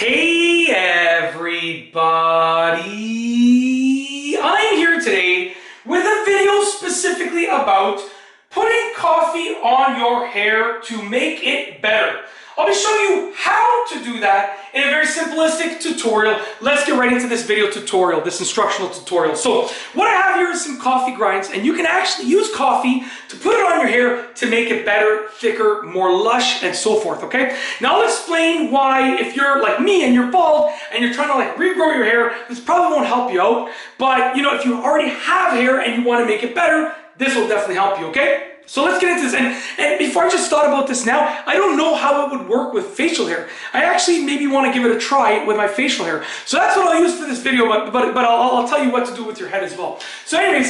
Hey everybody! I'm here today with a video specifically about putting coffee on your hair to make it better. I'll be showing you how to do that in a very simplistic tutorial. Let's get right into this video tutorial, this instructional tutorial. So what I have here is some coffee grinds, and you can actually use coffee to put it on your hair to make it better, thicker, more lush, and so forth, okay? Now I'll explain why, if you're like me and you're bald and you're trying to like regrow your hair, this probably won't help you out. But you know, if you already have hair and you want to make it better, this will definitely help you, okay? So let's get into this, and before I just thought about this now, I don't know how it would work with facial hair. I actually maybe want to give it a try with my facial hair. So that's what I'll use for this video, but I'll tell you what to do with your head as well. So anyways,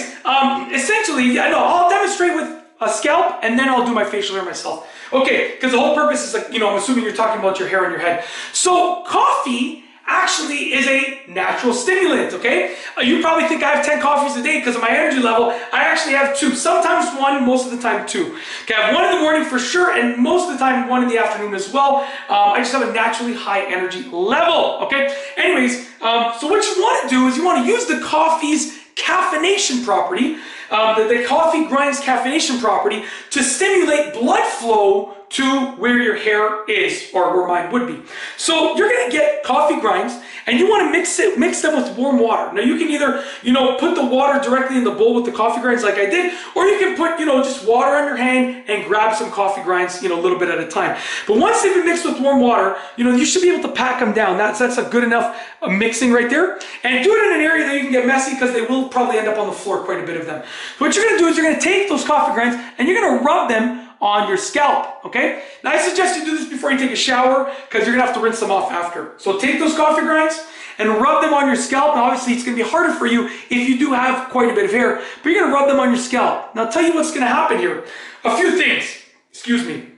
essentially, I know I'll demonstrate with a scalp, and then I'll do my facial hair myself. Okay, because the whole purpose is like, you know, I'm assuming you're talking about your hair on your head. So coffee actually is a natural stimulant, okay? You probably think I have 10 coffees a day because of my energy level. I actually have 2, sometimes 1, most of the time 2. Okay, I have 1 in the morning for sure, and most of the time 1 in the afternoon as well. I just have a naturally high energy level, okay? Anyways, so what you want to do is you want to use the coffee's caffeination property, the coffee grinds caffeination property, to stimulate blood flow to where your hair is, or where mine would be. So you're gonna get coffee grinds, and you want to mix them with warm water. Now you can either, you know, put the water directly in the bowl with the coffee grinds like I did, or you can put, you know, just water on your hand and grab some coffee grinds, you know, a little bit at a time. But once they've been mixed with warm water, you know, you should be able to pack them down. That's a good enough mixing right there. And do it in an area that you can get messy, because they will probably end up on the floor, quite a bit of them. So what you're gonna do is you're gonna take those coffee grinds and you're gonna rub them on your scalp, okay? Now I suggest you do this before you take a shower, because you're gonna have to rinse them off after. So take those coffee grinds and rub them on your scalp. Now obviously it's gonna be harder for you if you do have quite a bit of hair, but you're gonna rub them on your scalp. Now I'll tell you what's gonna happen here. A few things, excuse me.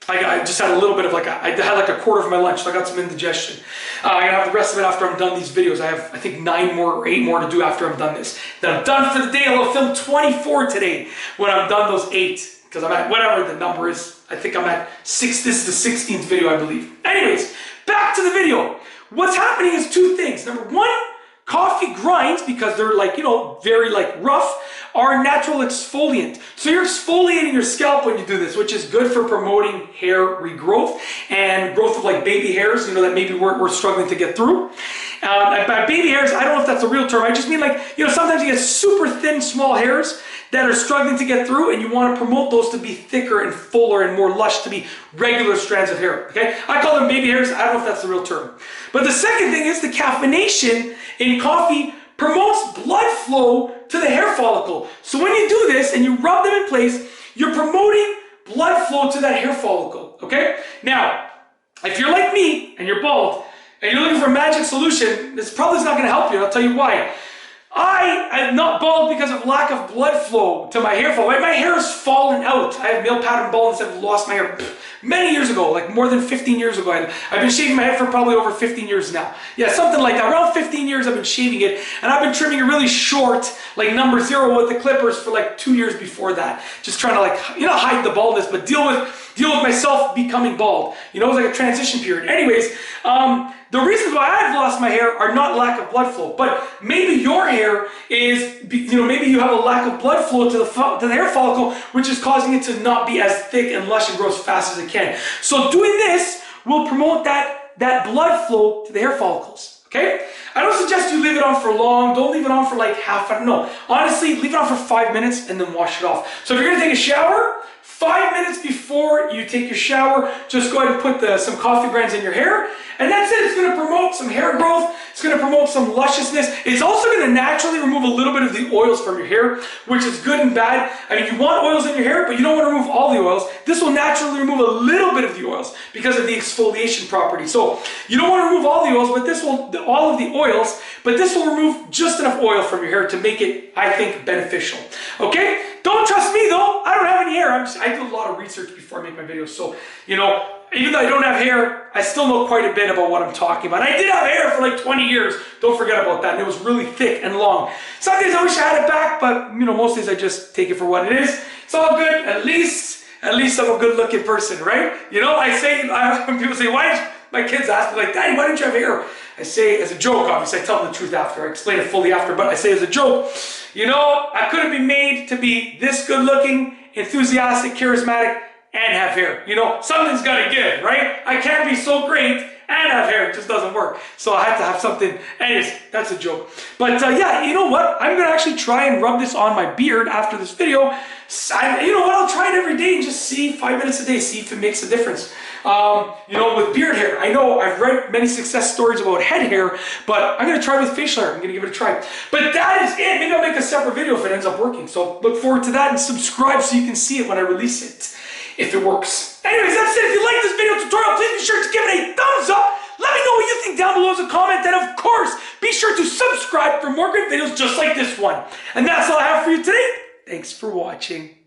I just had a little bit of I had like a quarter of my lunch, so I got some indigestion. I'm gonna have the rest of it after I'm done these videos. I have, I think, 9 more or 8 more to do after I'm done this. Then I'm done for the day. I'll film 24 today when I'm done those 8. Because I'm at, whatever the number is, I think I'm at 6, this is the 16th video, I believe. Anyways, back to the video. What's happening is 2 things. Number 1, coffee grinds, because they're like, you know, very like rough, are a natural exfoliant. So you're exfoliating your scalp when you do this, which is good for promoting hair regrowth and growth of like baby hairs, you know, that maybe we're struggling to get through. By baby hairs, I don't know if that's a real term. I just mean like, you know, sometimes you get super thin, small hairs that are struggling to get through, and you want to promote those to be thicker and fuller and more lush, to be regular strands of hair, okay? I call them baby hairs. I don't know if that's the real term. But the second thing is the caffeination in coffee promotes blood flow to the hair follicle. So when you do this and you rub them in place, you're promoting blood flow to that hair follicle, okay? Now, if you're like me and you're bald and you're looking for a magic solution, this probably is not going to help you, and I'll tell you why. I am not bald because of lack of blood flow to my hair follicle. My hair has fallen out. I have male pattern baldness. I've lost my hair many years ago, like more than 15 years ago. I've been shaving my head for probably over 15 years now. Yeah, something like that. Around 15 years I've been shaving it, and I've been trimming it really short, like number 0 with the clippers, for like 2 years before that. Just trying to, like, you know, hide the baldness, but deal with myself becoming bald. You know, it was like a transition period. Anyways, the reasons why I've lost my hair are not lack of blood flow, but maybe your hair is, you know, maybe you have a lack of blood flow to the hair follicle, which is causing it to not be as thick and lush and grow as fast as it can. So doing this will promote that blood flow to the hair follicles, okay? I don't suggest you leave it on for long. Don't leave it on for like half an hour. No, honestly, leave it on for 5 minutes and then wash it off. So if you're gonna take a shower, 5 minutes before you take your shower, just go ahead and put some coffee grinds in your hair, and that's it. It's going to promote some hair growth. It's going to promote some lusciousness. It's also going to naturally remove a little bit of the oils from your hair, which is good and bad. I mean, you want oils in your hair, but you don't want to remove all the oils. This will naturally remove a little bit of the oils because of the exfoliation property. So you don't want to remove all the oils, but this will, all of the oils, but this will remove just enough oil from your hair to make it, I think, beneficial. Okay? Don't trust me though. I don't have any hair. I do a lot of research before I make my videos. So, you know, even though I don't have hair, I still know quite a bit about what I'm talking about. I did have hair for like 20 years. Don't forget about that. And it was really thick and long. Some days I wish I had it back, but you know, most days I just take it for what it is. It's all good. At least I'm a good looking person, right? You know, when people say, why My kids ask me like, Daddy, why don't you have hair? I say as a joke, obviously, I tell them the truth after. I explain it fully after, but I say as a joke, you know, I couldn't be made to be this good looking, enthusiastic, charismatic, and have hair. You know, something's gotta give, right? I can't be so great and have hair. It just doesn't work. So I have to have something. Anyways, that's a joke. But yeah, you know what? I'm gonna actually try and rub this on my beard after this video. You know what? I'll try it every day and just see 5 minutes a day, see if it makes a difference. You know, with beard hair, I know I've read many success stories about head hair, but I'm gonna try with facial hair. I'm gonna give it a try. But that is it. Maybe I'll make a separate video if it ends up working. So look forward to that and subscribe so you can see it when I release it, if it works. Anyways, that's it. If you like this video tutorial, please be sure to give it a thumbs up. Let me know what you think down below as a comment. And of course, be sure to subscribe for more great videos just like this one. And that's all I have for you today. Thanks for watching.